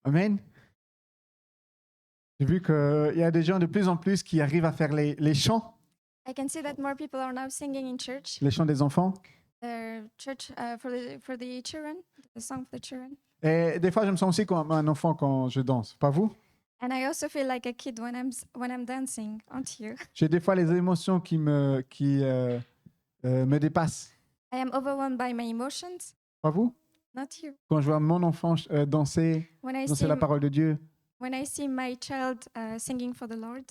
Amen. J'ai vu qu'il y a des gens de plus en plus qui arrivent à faire les chants, I can see that more people are now singing in church, les chants des enfants. church for the children, the song for the children. Et des fois, je me sens aussi comme un enfant quand je danse. Pas vous? And I also feel like a kid when I'm dancing, aren't you? J'ai des fois les émotions qui me dépassent. I am overwhelmed by my emotions, Pas vous? not you. Quand je vois mon enfant danser la parole de Dieu. When I see my child singing for the Lord.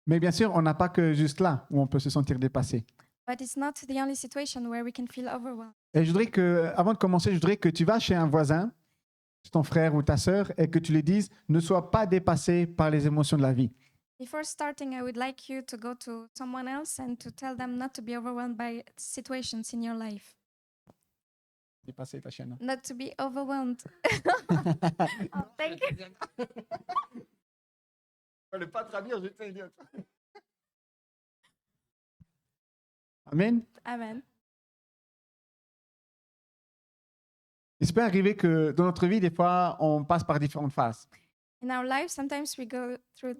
Mais bien sûr, on n'a pas que juste là où on peut se sentir dépassé. But it's not the only situation where we can feel overwhelmed. Et je voudrais que, avant de commencer, je voudrais que tu vas chez un voisin, ton frère ou ta sœur, et que tu lui dises, ne sois pas dépassé par les émotions de la vie. Before starting, I would like you to go to someone else and to tell them not to be overwhelmed by situations in your life. Dépassé, ta chienne. Not to be overwhelmed. Oh, thank you. Je ne pas traduire, je sais. Amen. Amen. Il peut arriver que dans notre vie, des fois, on passe par différentes phases. In our life, sometimes we go through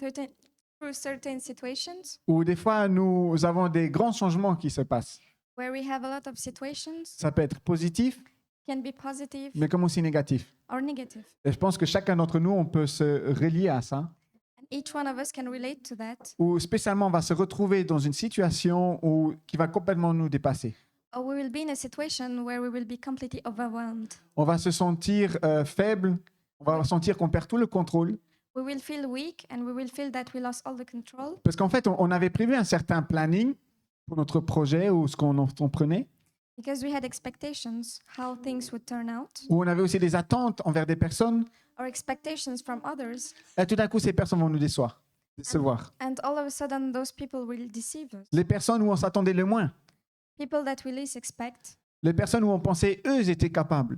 certain situations Ou des fois, nous avons des grands changements qui se passent. where we have a lot of situations, Ça peut être positif, can be positive mais comme aussi négatif. or negative. Et je pense que chacun d'entre nous, on peut se relier à ça. And each one of us can relate to that. Ou spécialement, on va se retrouver dans une situation qui va complètement nous dépasser. Or we will be in a situation where we will be completely overwhelmed. On va se sentir faible, on va sentir qu'on perd tout le contrôle. We will feel weak and we will feel that we lost all the control. Parce qu'en fait, on avait prévu un certain planning pour notre projet ou ce qu'on prenait. Because we had expectations how things would turn out, Ou on avait aussi des attentes envers des personnes. or expectations from others, Et tout d'un coup, ces personnes vont nous décevoir. and all of a sudden those people will deceive us. Les personnes où on s'attendait le moins. People that we least expect, Les personnes où on pensait, eux, étaient capables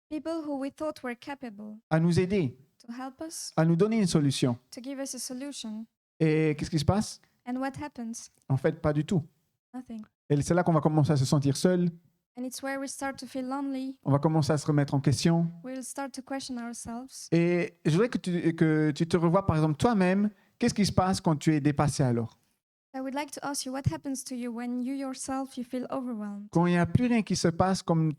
people who we thought were capable à nous aider, to help us, à nous donner une solution. to give us a solution. Et qu'est-ce qui se passe? And what happens? En fait, pas du tout. Nothing. Et c'est là qu'on va commencer à se sentir seul. And it's where we start to feel lonely. On va commencer à se remettre en question. We'll start to question ourselves. Et je voudrais que tu te revoies, par exemple, toi-même. Qu'est-ce qui se passe quand tu es dépassé alors? I would like to ask you what happens to you when you yourself you feel overwhelmed. Quand il n'y a plus rien qui se passe comme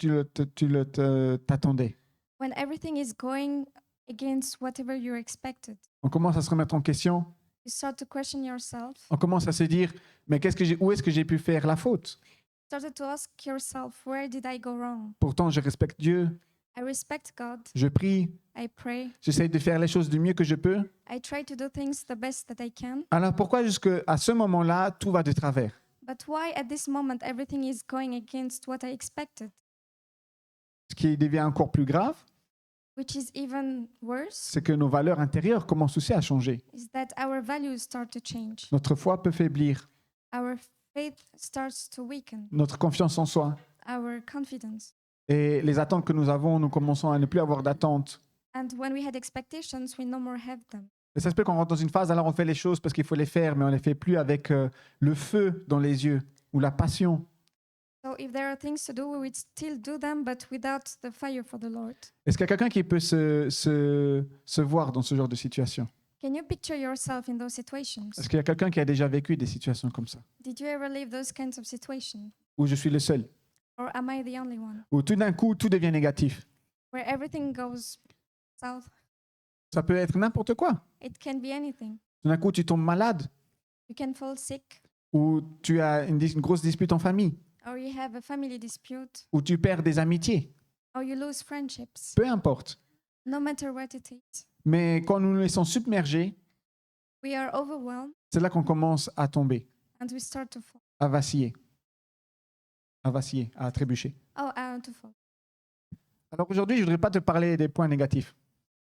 t'attendais. When everything is going against whatever you expected. On commence à se remettre en question. You start to question yourself. On commence à se dire, mais où est-ce que j'ai pu faire la faute? Started to ask yourself, where did I go wrong? Pourtant, je respecte Dieu, I respect God. je prie, I pray. j'essaie de faire les choses du mieux que je peux. I try to do things the best that I can. Alors pourquoi jusqu'à ce moment-là, tout va de travers? But why at this moment everything is going against what I expected? Ce qui devient encore plus grave, Which is even worse, c'est que nos valeurs intérieures commencent aussi à changer. is that our values start to change. Notre foi peut faiblir, Our faith starts to weaken. notre confiance en soi. Our confidence. Et les attentes que nous avons, nous commençons à ne plus avoir d'attentes. And when we had expectations, we no more have them. Et ça se peut qu'on rentre dans une phase, alors on fait les choses parce qu'il faut les faire, mais on ne les fait plus avec le feu dans les yeux ou la passion. So if there are things to do, we would still do them, but without the fire for the Lord. Est-ce qu'il y a quelqu'un qui peut se voir dans ce genre de situation? Can you picture yourself in those situations? Est-ce qu'il y a quelqu'un qui a déjà vécu des situations comme ça? Did you ever live those kinds of situations? Où je suis le seul? Or am I the only one? Où tout d'un coup, tout devient négatif? Where everything goes south? Ça peut être n'importe quoi. It can be anything. Tout d'un coup, tu tombes malade You can fall sick, ou tu as une grosse dispute en famille or you have a family dispute, ou tu perds des amitiés. or you lose friendships. Peu importe. No matter what it is, Mais quand nous nous laissons submerger, we are overwhelmed c'est là qu'on commence à tomber, and we start to fall. à vaciller, à trébucher. Oh, I want to fall. Alors aujourd'hui, je ne voudrais pas te parler des points négatifs.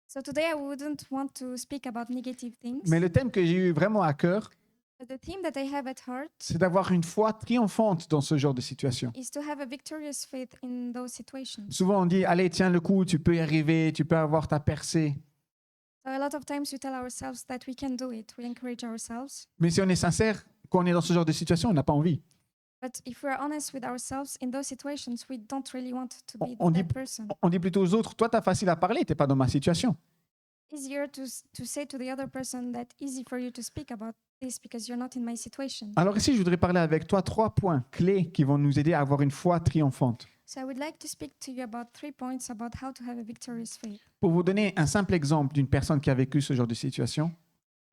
So today I wouldn't want to speak about negative things. Mais le thème que j'ai eu vraiment à cœur, But the theme that I have at heart c'est d'avoir une foi triomphante dans ce genre de situation. is to have a victorious faith in those situations. Souvent, on dit, allez, tiens le coup, tu peux y arriver, tu peux avoir ta percée. So a lot of times we tell ourselves that we can do it. We encourage ourselves. Mais si on est sincère, quand on est dans ce genre de situation, on n'a pas envie. But if we're honest with ourselves, in those situations, we don't really want to be On dit- that person. On dit plutôt aux autres, toi, tu as facile à parler, tu n'es pas dans ma situation. easier to say to the other person that easy for you to speak about this because you're not in my situation. Alors ici, je voudrais parler avec toi 3 points clés qui vont nous aider à avoir une foi triomphante. So I would like to speak to you about 3 points about how to have a victorious faith. Pour vous donner un simple exemple d'une personne qui a vécu ce genre de situation,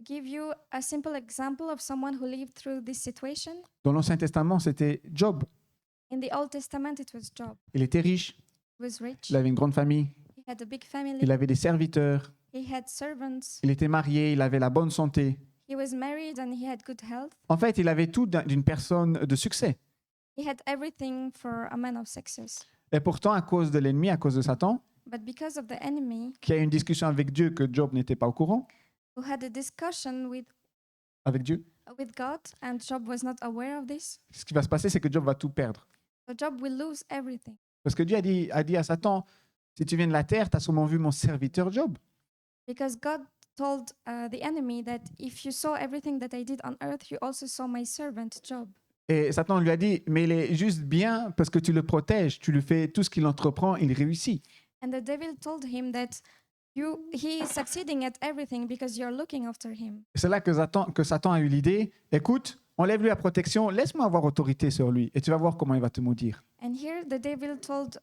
Give you a simple example of someone who lived through this situation. dans l'Ancien Testament, c'était Job. In the Old Testament, it was Job. Il était riche, He was rich. il avait une grande famille, He had a big family. il avait des serviteurs, He had servants. il était marié, il avait la bonne santé. He was married and he had good health. En fait, il avait tout d'une personne de succès. He had everything for a man of success. Et pourtant, à cause de l'ennemi, à cause de Satan, But because of the enemy, qui a eu une discussion avec Dieu que Job n'était pas au courant, who had a discussion avec Dieu, with God, and Job was not aware of this, ce qui va se passer, c'est que Job va tout perdre. so Job will lose everything. Parce que Dieu a dit à Satan, si tu viens de la terre, tu as sûrement vu mon serviteur Job. Because God told the enemy that if you saw everything that I did on earth, you also saw my servant Job. Et Satan lui a dit, mais il est juste bien parce que tu le protèges, tu lui fais tout ce qu'il entreprend, il réussit. And the devil told him that he is succeeding at everything because you're looking after him. C'est là que Satan a eu l'idée, écoute, enlève-lui la protection, laisse-moi avoir autorité sur lui et tu vas voir comment il va te maudire. And here the devil told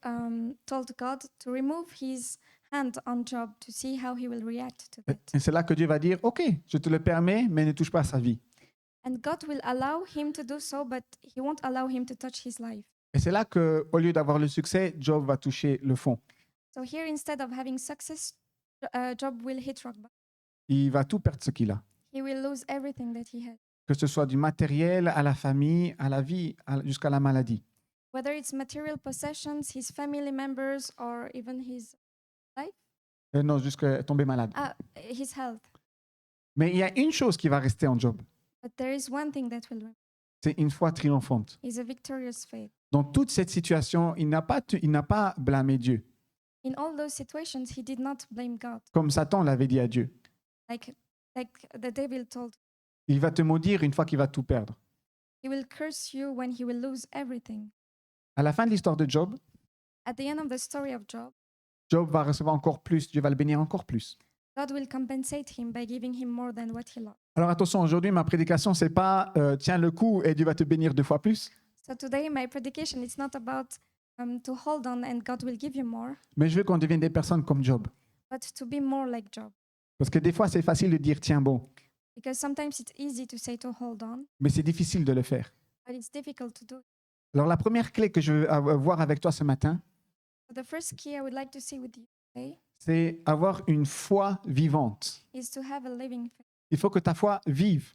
God to remove his hand on Job to see how he will react to that. Et c'est là que Dieu va dire, ok, je te le permets, mais ne touche pas à sa vie. And God will allow him to do so, but he won't allow him to touch his life. Et c'est là que, au lieu d'avoir le succès, Job va toucher le fond. So here, instead of having success, Job will hit rock bottom. Il va tout perdre ce qu'il a. He will lose everything that he had, Que ce soit du matériel, à la famille, à la vie, jusqu'à la maladie. whether it's material possessions, his family members, or even his Non, jusqu'à tomber malade. his health. Mais il y a une chose qui va rester en Job. But there is one thing that will remain: C'est une foi triomphante. is a victorious faith. Dans toute cette situation, il n'a pas blâmé Dieu, In all those situations, he did not blame God, comme Satan l'avait dit à Dieu. like the devil told. Il va te maudire une fois qu'il va tout perdre. He will curse you when he will lose everything. À la fin de l'histoire de Job, At the end of the story of Job, Job va recevoir encore plus, Dieu va le bénir encore plus. God will compensate him by giving him more than what he lost. Alors attention, aujourd'hui, ma prédication, c'est pas tiens le coup et Dieu va te bénir 2 fois plus, So today, my predication is not about to hold on and God will give you more, mais je veux qu'on devienne des personnes comme Job. but to be more like Job. Parce que des fois, c'est facile de dire tiens bon, Because sometimes it's easy to say to hold on, mais c'est difficile de le faire. but it's difficult to do. Alors la première clé que je veux voir avec toi ce matin, So the first key I would like to see with you today c'est avoir une foi vivante. is to have a living faith. Il faut que ta foi vive.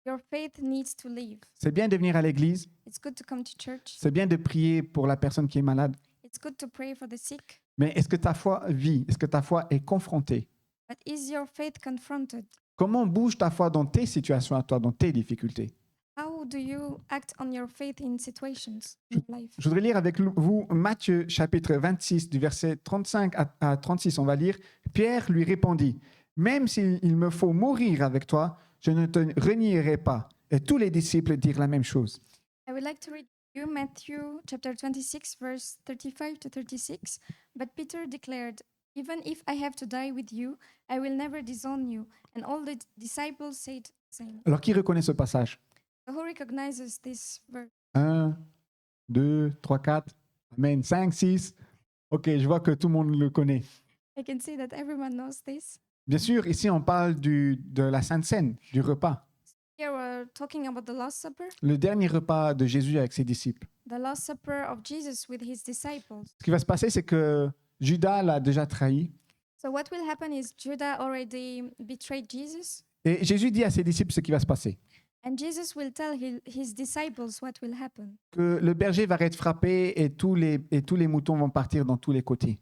Your faith needs to live. C'est bien de venir à l'église, It's good to come to church. c'est bien de prier pour la personne qui est malade, It's good to pray for the sick. mais est-ce que ta foi vit? Est-ce que ta foi est confrontée? But is your faith confronted? Comment bouge ta foi dans tes situations à toi, dans tes difficultés? How do you act on your faith in situations in life? Je voudrais lire avec vous Matthieu chapitre 26 du verset 35 à 36. On va lire. Pierre lui répondit, même s'il me faut mourir avec toi, je ne te renierai pas. Et tous les disciples dirent la même chose. I would like to read you Matthew chapter 26, verse 35 to 36. But Peter declared, even if I have to die with you, I will never disown you. And all the disciples said the same. Alors qui reconnaît ce passage? So who recognizes this verse? 1, 2, 3, 4, Amen, 5, 6. Ok, je vois que tout le monde le connaît. I can see that everyone knows this. Bien sûr, ici on parle de la Sainte Seine, du repas. Here we're talking about the Last Supper, Le dernier repas de Jésus avec ses disciples. the Last Supper of Jesus with his disciples. Ce qui va se passer, c'est que Judas l'a déjà trahi. So what will happen is Judah already betrayed Jesus, Et Jésus dit à ses disciples ce qui va se passer. and Jesus will tell his disciples what will happen. Que le berger va être frappé et tous les moutons vont partir dans tous les côtés.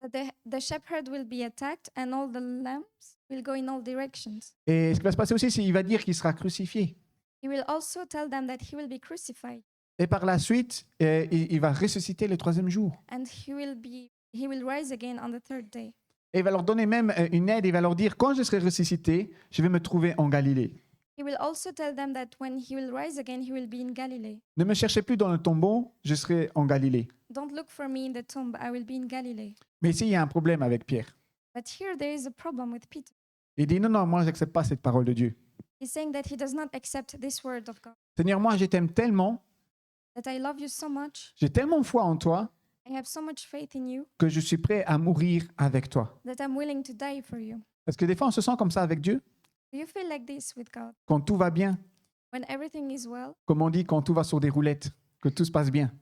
That the shepherd will be attacked and all the lambs will go in all directions. Et ce qui va se passer aussi, c'est qu'il va dire qu'il sera crucifié. He will also tell them that he will be crucified Et par la suite, il va ressusciter le 3e jour. and he will rise again on the 3rd day. Et il va leur donner même une aide. Il va leur dire, quand je serai ressuscité, je vais me trouver en Galilée. He will also tell them that when he will rise again, he will be in Galilee. Ne me cherchez plus dans le tombeau, je serai en Galilée. Don't look for me in the tomb, I will be in Galilee. Mais ici, il y a un problème avec Pierre. But here there is a problem with Peter. Il dit non, non, moi, je n'accepte pas cette parole de Dieu. He's saying that he does not accept this word of God. Seigneur, moi, je t'aime tellement, That I love you so much, j'ai tellement foi en toi I have so much faith in you, que je suis prêt à mourir avec toi. that I'm willing to die for you. Parce que des fois, on se sent comme ça avec Dieu, Do you feel like this with God? quand tout va bien, When everything is well, comme on dit, quand tout va sur des roulettes, que tout se passe bien.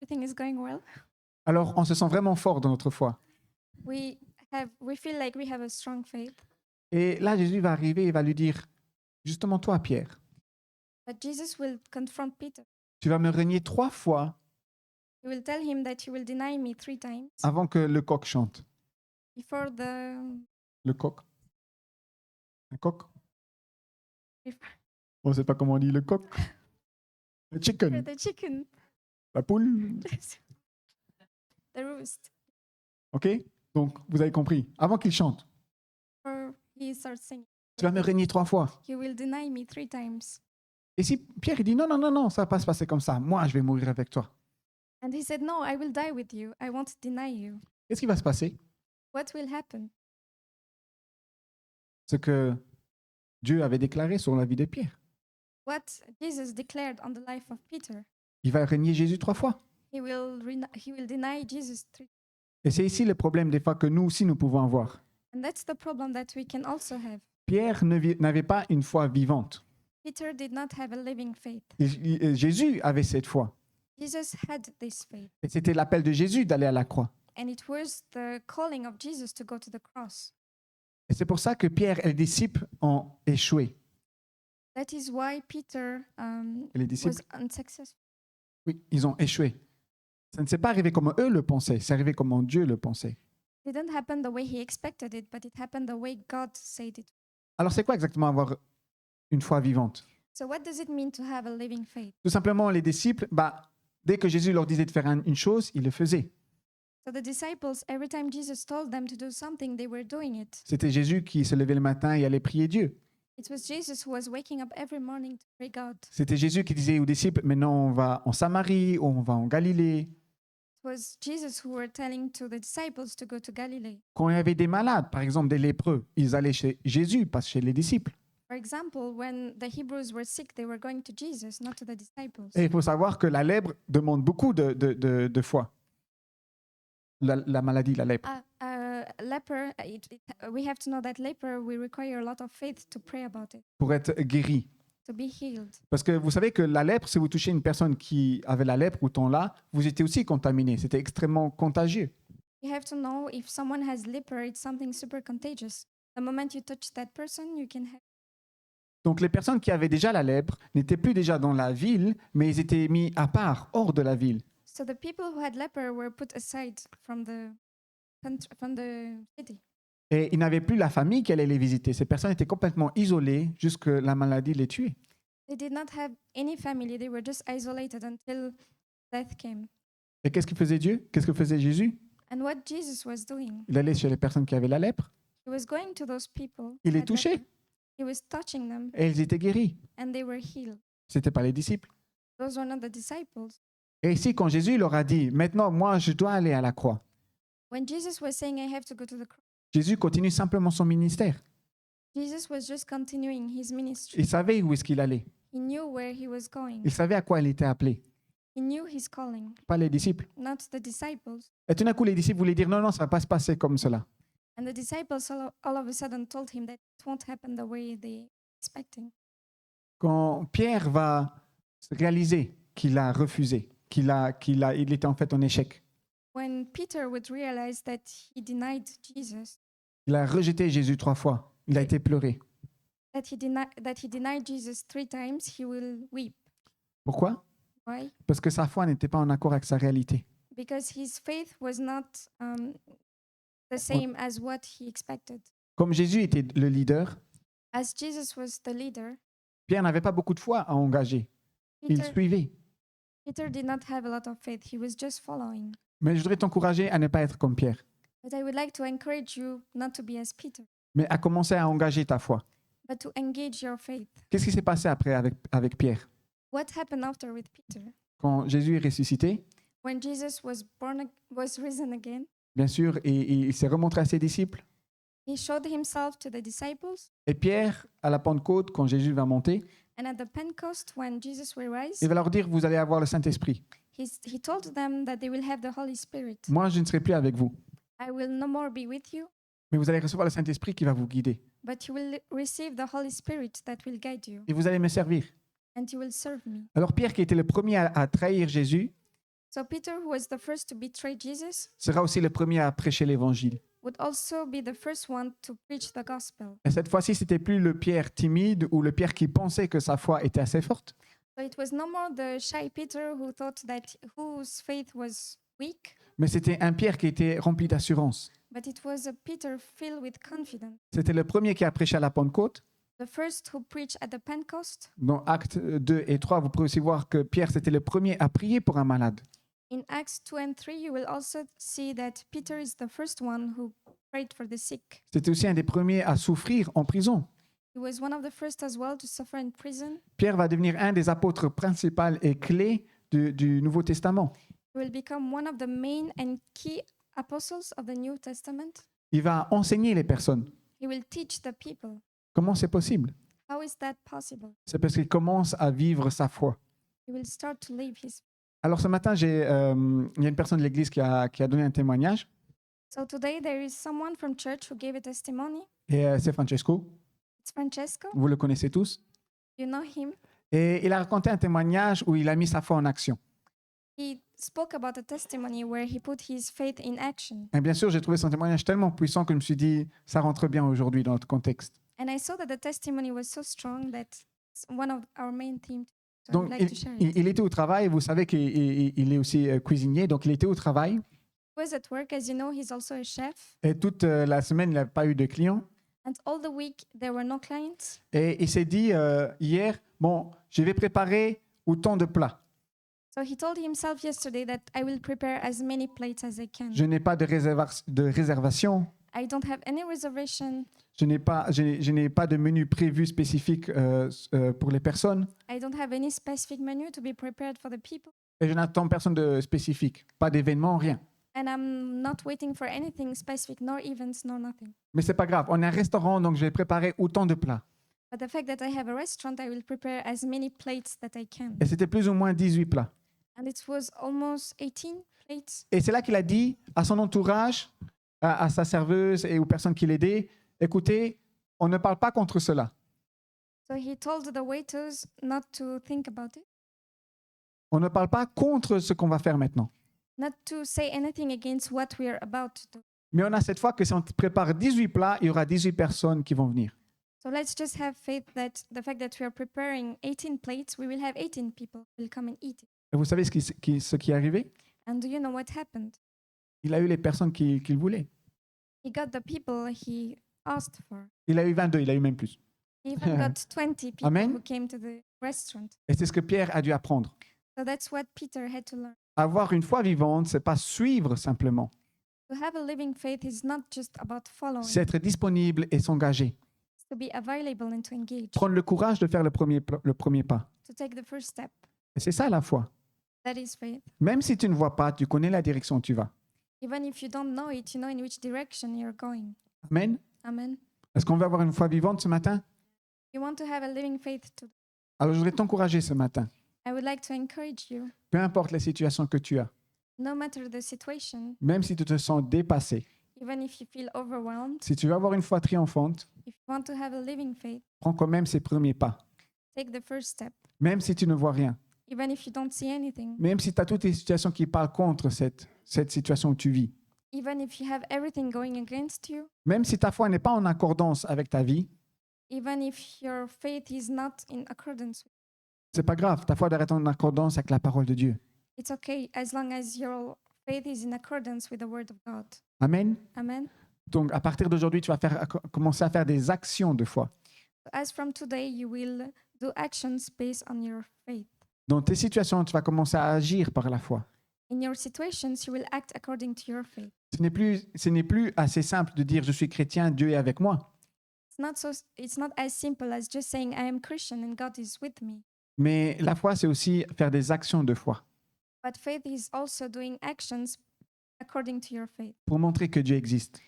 everything is going well, Alors, on se sent vraiment fort dans notre foi. we feel like we have a strong faith. Et là, Jésus va arriver et va lui dire, justement toi, Pierre, But Jesus will confront Peter. tu vas me renier 3 fois He will tell him that you will deny me 3 times avant que le coq chante. before the Le coq. Un coq? before On ne sait pas comment on dit le coq. Le chicken. the chicken, La poule. the roost, OK? Donc, vous avez compris. Avant qu'il chante, or he starts singing. tu vas me renier 3 fois. You will deny me 3 times. Et si Pierre il dit non, non, non, non, ça va pas se passer comme ça. Moi, je vais mourir avec toi. And he said, No, I will die with you. I won't deny you. Qu'est-ce qui va se passer? What will happen? Ce que Dieu avait déclaré sur la vie de Pierre. What Jesus declared on the life of Peter. Il va renier Jésus 3 fois. He will deny Jesus 3. Et c'est ici le problème des fois que nous aussi nous pouvons avoir. And that's the problem that we can also have. Pierre n'avait pas une foi vivante. Peter did not have a living faith. Jésus avait cette foi. Jesus had this faith. Et c'était l'appel de Jésus d'aller à la croix. And it was the calling of Jesus to go to the cross. Et c'est pour ça que Pierre et les disciples ont échoué. That is why Peter Et les was disciples, unsuccessful. oui, ils ont échoué. Ça ne s'est pas arrivé comme eux le pensaient, c'est arrivé comme Dieu le pensait. It didn't happen the way he expected it, but it happened the way God said it. Alors c'est quoi exactement avoir une foi vivante? So what does it mean to have a living faith? Tout simplement, les disciples, dès que Jésus leur disait de faire une chose, ils le faisaient. So the disciples, every time Jesus told them to do something, they were doing it. C'était Jésus qui se levait le matin et allait prier Dieu. It was Jesus who was waking up every morning to pray God. C'était Jésus qui disait aux disciples, maintenant on va en Samarie, on va en Galilée. It was Jesus who were telling to the disciples to go to Galilee. Quand il y avait des malades, par exemple des lépreux, ils allaient chez Jésus, pas chez les disciples. For example, when the Hebrews were sick, they were going to Jesus, not to the disciples. Et il faut savoir que la lèpre demande beaucoup de foi. La maladie, la lèpre. Leper, we have to know that leper, we require a lot of faith to pray about it, Pour être guéri. to be healed. Parce que vous savez que la lèpre, si vous touchez une personne qui avait la lèpre ou ton là, vous étiez aussi contaminé. C'était extrêmement contagieux. You have to know if someone has leper, it's something super contagious. The moment you touch that person, you can have. Donc les personnes qui avaient déjà la lèpre n'étaient plus déjà dans la ville, mais ils étaient mis à part, hors de la ville. So the people who had leper were put aside from the city. Et ils n'avaient plus la famille qui allait les visiter. Ces personnes étaient complètement isolées jusqu'à la maladie les tuait. They did not have any family. They were just isolated until death came. Et qu'est-ce que faisait Dieu? Qu'est-ce que faisait Jésus? And what Jesus was doing, Il allait chez les personnes qui avaient la lèpre, he was going to those people. il les had touchait leper. He was touching them, et ils étaient guéris. and they were healed. Ce n'étaient pas les disciples. Those were not the disciples. Et ici, quand Jésus leur a dit, maintenant, moi, je dois aller à la croix, When Jesus was saying, I have to go to the cross, Jésus continue simplement son ministère. Jesus was just continuing his ministry. Il savait où est-ce qu'il allait. He knew where he was going. Il savait à quoi il était appelé, He knew his calling, pas les disciples. not the disciples. Et tout d'un coup, les disciples voulaient dire, non, non, ça ne va pas se passer comme cela. And the disciples all of a sudden told him that it won't happen the way they expecting. Quand Pierre va réaliser qu'il a refusé, il était en fait en échec, When Peter would realize that he denied Jesus, il a rejeté Jésus 3 fois, il a été pleuré. that he denied Jesus 3 times, he will weep. Pourquoi? Why? Parce que sa foi n'était pas en accord avec sa réalité. Because his faith was not the same as what he expected. Comme Jésus était le leader, As Jesus was the leader, Pierre n'avait pas beaucoup de foi à engager. Il Peter, suivait. Peter did not have a lot of faith. He was just following. Mais je voudrais t'encourager à ne pas être comme Pierre, But I would like to encourage you not to be as Peter, mais à commencer à engager ta foi. but to engage your faith. Qu'est-ce qui s'est passé après avec Pierre? What happened after with Peter? Quand Jésus est ressuscité, When Jesus was risen again, Bien sûr, et il s'est remontré à ses disciples. He showed himself to the disciples. Et Pierre, à la Pentecôte, quand Jésus va monter, And at the Pentecost, when Jesus will rise, il va leur dire, vous allez avoir le Saint-Esprit. he told them that they will have the Holy Spirit. Moi, je ne serai plus avec vous, I will no more be with you, mais vous allez recevoir le Saint-Esprit qui va vous guider. but you will receive the Holy Spirit that will guide you, Et vous allez me servir. and you will serve me. Alors Pierre, qui était le premier à trahir Jésus, So Peter, who was the first to betray Jesus, sera aussi le premier à prêcher l'Évangile. would also be the first one to preach the gospel. Et cette fois-ci, c'était plus le Pierre timide ou le Pierre qui pensait que sa foi était assez forte, So it was no more the shy Peter who thought that whose faith was weak, mais c'était un Pierre qui était rempli d'assurance. but it was a Peter filled with confidence. C'était le premier qui a prêché à la Pentecôte. The first who preached at the Pentecost. Dans Actes 2 et 3, vous pouvez aussi voir que Pierre, c'était le premier à prier pour un malade. In Acts 2 and 3, you will also see that Peter is the first one who prayed for the sick. C'était aussi un des premiers à souffrir en prison. He was one of the first as well to suffer in prison. Pierre va devenir un des apôtres principaux et clés du Nouveau Testament. He will become one of the main and key apostles of the New Testament. Il va enseigner les personnes. He will teach the people. Comment c'est possible? How is that possible? C'est parce qu'il commence à vivre sa foi. He will start to live his. Alors ce matin, il y a une personne de l'Église qui a donné un témoignage, So today there is someone from church who gave a testimony. et c'est Francesco. It's Francesco. Vous le connaissez tous. You know him. Et il a raconté un témoignage où il a mis sa foi en action. He spoke about a testimony where he put his faith in action. Et bien sûr, j'ai trouvé son témoignage tellement puissant que je me suis dit, ça rentre bien aujourd'hui dans notre contexte. And I saw that the testimony was so strong that it's one of our main themes. So Donc, I'd like to share it. il était au travail, vous savez qu'il est aussi cuisinier, donc il était au travail, He was at work, as you know, he's also a chef. et toute la semaine, il n'a pas eu de clients. And all the week there were no clients. Et il s'est dit hier, bon, je vais préparer autant de plats. So he told himself yesterday that I will prepare as many plates as I can. Je n'ai pas de réservation, I don't have any reservation. je n'ai pas de menu prévu spécifique pour les personnes, I don't have any specific menu to be prepared for the people. et je n'attends personne de spécifique, pas d'événement, rien. And I'm not waiting for anything specific, nor events, nor nothing. Mais c'est pas grave, on est un restaurant, donc je vais préparer autant de plats. But the fact that I have a restaurant, I will prepare as many plates that I can. Et c'était plus ou moins 18 plats. And it was almost 18 plates. Et c'est là qu'il a dit à son entourage, à sa serveuse et aux personnes qui l'aidaient, écoutez, on ne parle pas contre cela. So he told the waiters not to think about it, On ne parle pas contre ce qu'on va faire maintenant. not to say anything against what we are about to do. Mais on a cette foi que si on prépare 18 plats, il y aura 18 personnes qui vont venir. So let's just have faith that the fact that we are preparing 18 plates, we will have 18 people who will come and eat it. Et vous savez ce qui est arrivé? And do you know what happened? Il a eu les personnes qu'il voulait. He got the people he asked for. Il a eu 22, il a eu même plus. He even got 20 people Amen. who came to the restaurant. Et c'est ce que Pierre a dû apprendre. So that's what Peter had to learn. Avoir une foi vivante, c'est pas suivre simplement, To have a living faith is not just about following, c'est être disponible et s'engager. it's to be available and to engage, Prendre le courage de faire le premier pas. to take the first step. Et c'est ça la foi. That is faith. Même si tu ne vois pas, tu connais la direction où tu vas. Even if you don't know it, you know in which direction you're going. Amen. Amen. Est-ce qu'on veut avoir une foi vivante ce matin? You want to have a living faith too. Alors je voudrais t'encourager ce matin. I would like to encourage you, Peu importe la situation que tu as, no matter the situation, même si tu te sens dépassé, even if you feel overwhelmed, si tu veux avoir une foi triomphante, if you want to have a living faith, prends quand même ces premiers pas. take the first step. Même si tu ne vois rien, Even if you don't see anything, même si tu as toutes les situations qui parlent contre cette situation où tu vis, even if you have everything going against you, même si ta foi n'est pas en accordance avec ta vie, even if your faith is not in accordance with, c'est pas grave, ta foi doit être en accordance avec la parole de Dieu. it's okay as long as your faith is in accordance with the word of God. Amen. Amen. Donc à partir d'aujourd'hui, tu vas commencer à faire des actions de foi. As from today, you will do actions based on your faith. Dans tes situations, tu vas commencer à agir par la foi. In your situations, you will act according to your faith. Ce n'est plus assez simple de dire je suis chrétien, Dieu est avec moi. It's not as simple as just saying I am Christian and God is with me. Mais la foi, c'est aussi faire des actions de foi. But faith is also doing actions according to your faith, pour montrer que Dieu existe,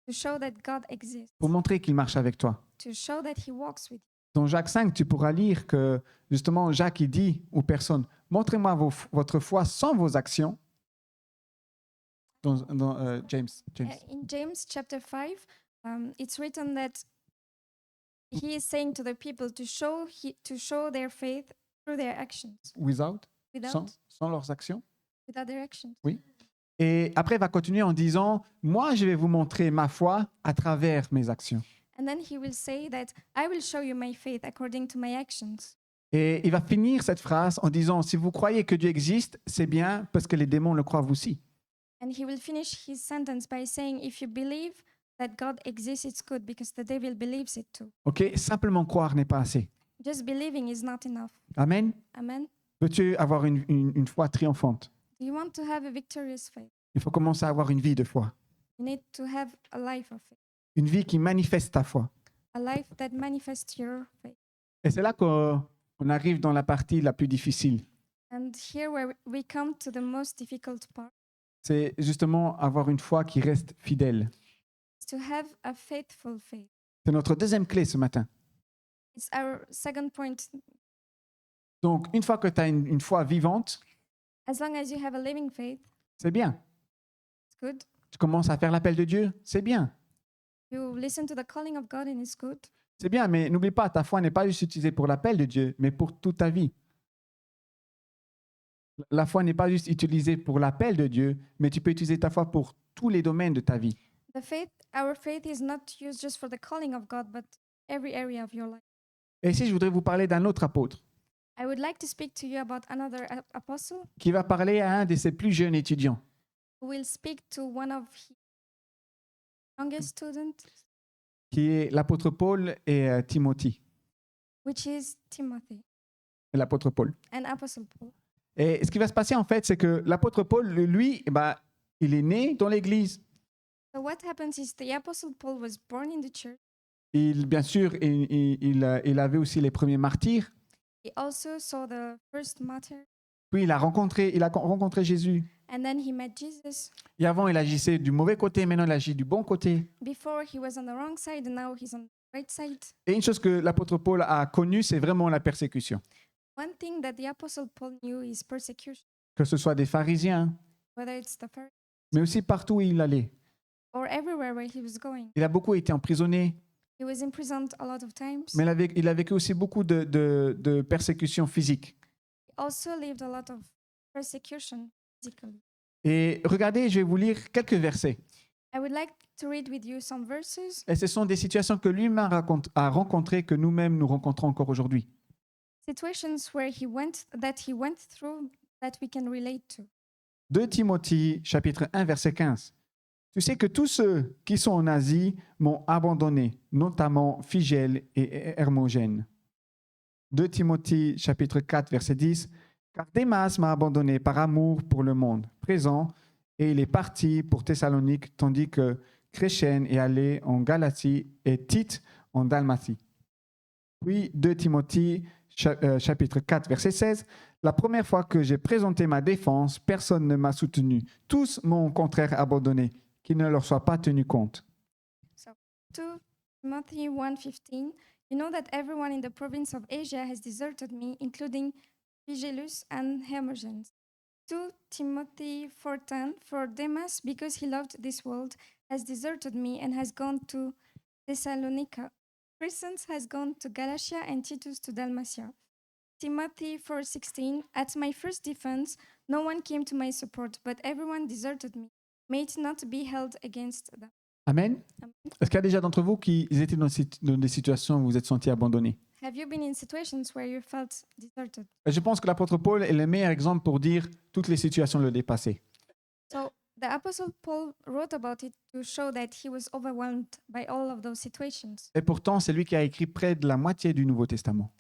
to show that God exists, pour montrer qu'il marche avec toi. to show that He walks with you. Dans Jacques 5, tu pourras lire que justement Jacques il dit aux personnes, montrez-moi votre foi sans vos actions. Dans James. In James chapter 5, it's written that he is saying to the people to show their faith through their actions, Without, without sans leurs actions. their actions. Et après, il va continuer en disant, moi, je vais vous montrer ma foi à travers mes actions. And then he will say that I will show you my faith according to my actions. Et il va finir cette phrase en disant, si vous croyez que Dieu existe, c'est bien parce que les démons le croient aussi. And he will finish his sentence by saying, if you believe that God exists, it's good because the devil believes it too. Ok, simplement croire n'est pas assez. Just believing is not enough. Amen. Amen. Veux-tu avoir une foi triomphante? Do you want to have a victorious faith? Il faut commencer à avoir une vie de foi. You need to have a life of faith, Une vie qui manifeste ta foi. a life that manifests your faith. Et c'est là qu'on arrive dans la partie la plus difficile. And here where we come to the most difficult part, C'est justement avoir une foi qui reste fidèle. is to have a faithful faith. C'est notre deuxième clé ce matin. It's our second point. Donc, une fois que tu as une foi vivante, As long as you have a living faith, c'est bien. it's good. Tu commences à faire l'appel de Dieu, c'est bien. You listen to the calling of God and it's good. C'est bien, mais n'oublie pas, ta foi n'est pas juste utilisée pour l'appel de Dieu, mais pour toute ta vie. La foi n'est pas juste utilisée pour l'appel de Dieu, mais tu peux utiliser ta foi pour tous les domaines de ta vie. Our faith is not used just for the calling of God, but every area of your life. Et ici, je voudrais vous parler d'un autre apôtre I would like to speak to you about another apostle qui va parler à un de ses plus jeunes étudiants. who will speak to one of his youngest students, Qui est l'apôtre Paul et Timothée. which is Timothy, L'apôtre Paul. and Apostle Paul. Et ce qui va se passer, en fait, c'est que l'apôtre Paul, lui, il est né dans l'Église. So what happens is the Apostle Paul was born in the church. Bien sûr, il avait aussi les premiers martyrs. He also saw the first martyr, Puis il a rencontré Jésus. and then he met Jesus. Et avant, il agissait du mauvais côté, maintenant il agit du bon côté. Before he was on the wrong side, and now he's on the right side. Et une chose que l'apôtre Paul a connue, c'est vraiment la persécution. One thing that the Apostle Paul knew is persecution, Que ce soit des pharisiens, whether it's the Pharisees mais aussi partout où il allait. or everywhere where he was going. Il a beaucoup été emprisonné, He was imprisoned a lot of times. mais il a vécu aussi beaucoup de persécutions physiques. He also lived a lot of persecution physically. Et regardez, je vais vous lire quelques versets. I would like to read with you some verses, Et ce sont des situations que lui-même a rencontrées, que nous-mêmes nous rencontrons encore aujourd'hui. situations that he went through that we can relate to. 2 Timothée, chapitre 1, verset 15. Tu sais que tous ceux qui sont en Asie m'ont abandonné, notamment Phygèle et Hermogène. 2 Timothée, chapitre 4, verset 10. Car Démas m'a abandonné par amour pour le monde présent, et il est parti pour Thessalonique, tandis que Créchène est allé en Galatie et Tite en Dalmatie. Puis 2 Timothée, chapitre 4, verset 16. La première fois que j'ai présenté ma défense, personne ne m'a soutenu. Tous m'ont au contraire abandonné, qu'il ne leur soit pas tenu compte. 2 Timothy 1:15. You know that everyone in the province of Asia has deserted me, including Phygellus and Hermogenes. 2 Timothy 4:10. For Demas, because he loved this world, has deserted me and has gone to Thessalonica. Crescens has gone to Galatia and Titus to Dalmatia. Timothy 4:16. At my first defense, no one came to my support, but everyone deserted me. May it not be held against them. Amen. Amen. Est-ce qu'il y a déjà d'entre vous qui étaient dans des situations où vous vous êtes sentis abandonnés? Have you been in situations where you felt deserted? Je pense que l'apôtre Paul est le meilleur exemple pour dire toutes les situations le dépassaient. So the Apostle Paul wrote about it to show that he was overwhelmed by all of those situations. Et pourtant, c'est lui qui a écrit près de la moitié du Nouveau Testament.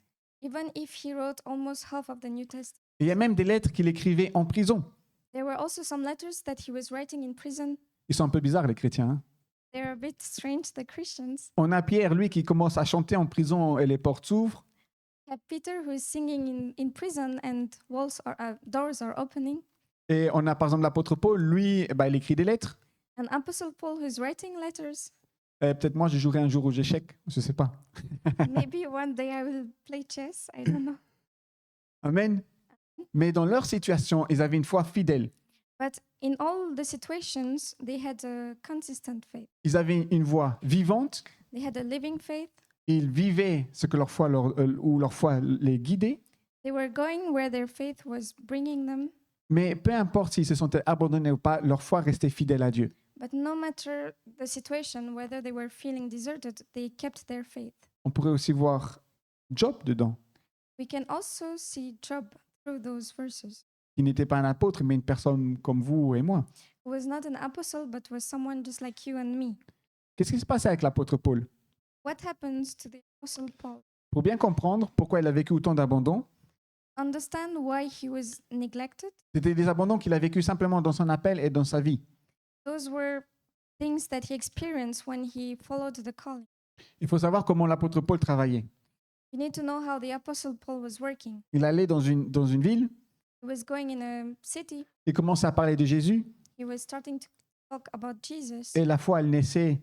Even if he wrote almost half of the New Testament. Et il y a même des lettres qu'il écrivait en prison. There were also some letters that he was writing in prison. Ils sont un peu bizarres, les chrétiens. Hein? They're a bit strange, the Christians. On a Pierre, lui, qui commence à chanter en prison et les portes s'ouvrent. You have Peter who is singing in prison and doors are opening. Et on a par exemple l'apôtre Paul, lui, il écrit des lettres. And Apostle Paul, who's writing letters. Peut-être moi, je jouerai un jour aux échecs, je ne sais pas. Maybe one day I will play chess. I don't know. Amen. Mais dans leur situation, ils avaient une foi fidèle. But in all the situations, they had a consistent faith. Ils avaient une voix vivante. They had a living faith. Ils vivaient ce que leur foi où leur foi les guidait. They were going where their faith was bringing them. Mais peu importe s'ils se sentaient abandonnés ou pas, leur foi restait fidèle à Dieu. But no matter the situation, whether they were feeling deserted, they kept their faith. On pourrait aussi voir Job dedans, We can also see Job through those verses, qui n'était pas un apôtre, mais une personne comme vous et moi. who was not an apostle, but was someone just like you and me. Qu'est-ce qui se passait avec l'apôtre Paul? What happens to the apostle Paul? Pour bien comprendre pourquoi il a vécu autant d'abandon, Understand why he was neglected? c'était des abandons qu'il a vécu simplement dans son appel et dans sa vie. Those were things that he experienced when he followed the calling. Il faut savoir comment l'apôtre Paul travaillait. You need to know how the apostle Paul was working. Il allait dans une ville, He was going in a city. il commençait à parler de Jésus, He was starting to talk about Jesus. et la foi, elle naissait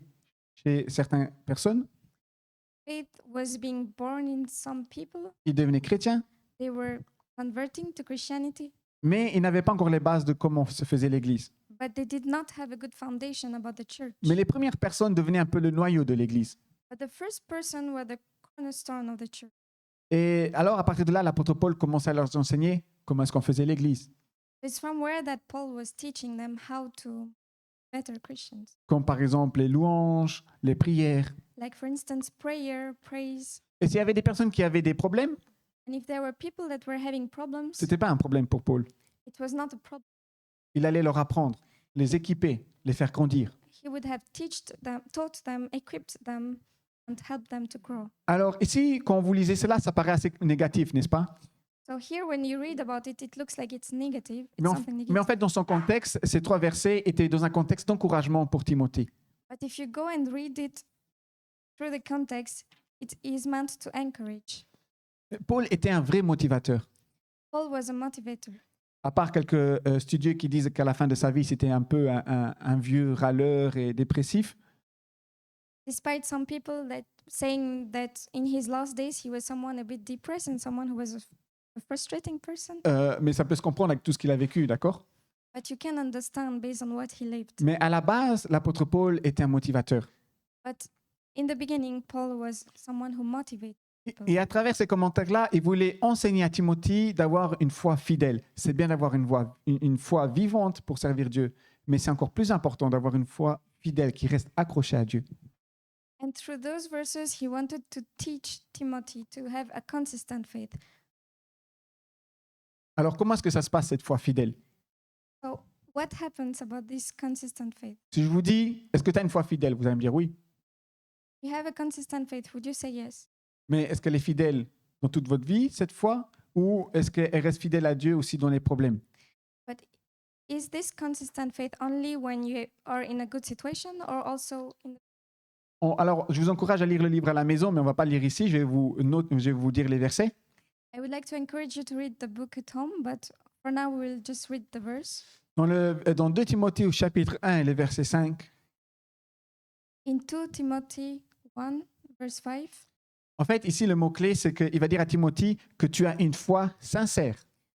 chez certaines personnes. Faith was being born in some people. Ils devenaient chrétiens, They were converting to Christianity, mais ils n'avaient pas encore les bases de comment se faisait l'Église. but they did not have a good foundation about the church. Mais les premières personnes devenaient un peu le noyau de l'Église. But the first person were the cornerstone of the church. Et alors, à partir de là, l'apôtre Paul commençait à leur enseigner comment est-ce qu'on faisait l'Église. It's from where that Paul was teaching them how to better Christians. Comme par exemple les louanges, les prières. Like for instance, prayer, praise. Et s'il y avait des personnes qui avaient des problèmes, And if there were people that were having problems, ce n'était pas un problème pour Paul. it was not a problem. Il allait leur apprendre, les équiper, les faire grandir. He would have taught them, equipped them, and helped them to grow. Alors ici, quand vous lisez cela, ça paraît assez négatif, n'est-ce pas? So here, when you read about it, it looks like it's negative. It's Mais en, something negative. mais en fait, dans son contexte, ces 3 versets étaient dans un contexte d'encouragement pour Timothée. But if you go and read it through the context, it is meant to encourage. Paul était un vrai motivateur. Paul was a motivator. À part quelques studieux qui disent qu'à la fin de sa vie, c'était un peu un vieux râleur et dépressif. Despite some people that saying that in his last days he was someone a bit depressed and someone who was a frustrating person. Mais ça peut se comprendre avec tout ce qu'il a vécu, d'accord? But you can understand based on what he lived. Mais à la base, l'apôtre Paul était un motivateur. But in the beginning, Paul was someone who motivated. Et à travers ces commentaires-là, il voulait enseigner à Timothée d'avoir une foi fidèle. C'est bien d'avoir une foi vivante pour servir Dieu, mais c'est encore plus important d'avoir une foi fidèle qui reste accrochée à Dieu. And through those verses, he wanted to teach Timothy to have a consistent faith. Alors comment est-ce que ça se passe, cette foi fidèle? So, what happens about this consistent faith? Si je vous dis, est-ce que tu as une foi fidèle? Vous allez me dire oui. You have a consistent faith. Would you say yes? Mais est-ce qu'elle est fidèle dans toute votre vie, cette foi? Ou est-ce qu'elle reste fidèle à Dieu aussi dans les problèmes? But is this consistent faith only when you are in a good situation or also in Alors, je vous encourage à lire le livre à la maison, mais on ne va pas le lire ici. Je vais vous dire les versets. I would like to encourage you to read the book at home, but for now we will just read the verse. Dans 2 Timothée au chapitre 1 et le verset 5, In 2 Timothy 1, verse 5, en fait, ici, le mot-clé, c'est qu'il va dire à Timothée que tu as une foi sincère.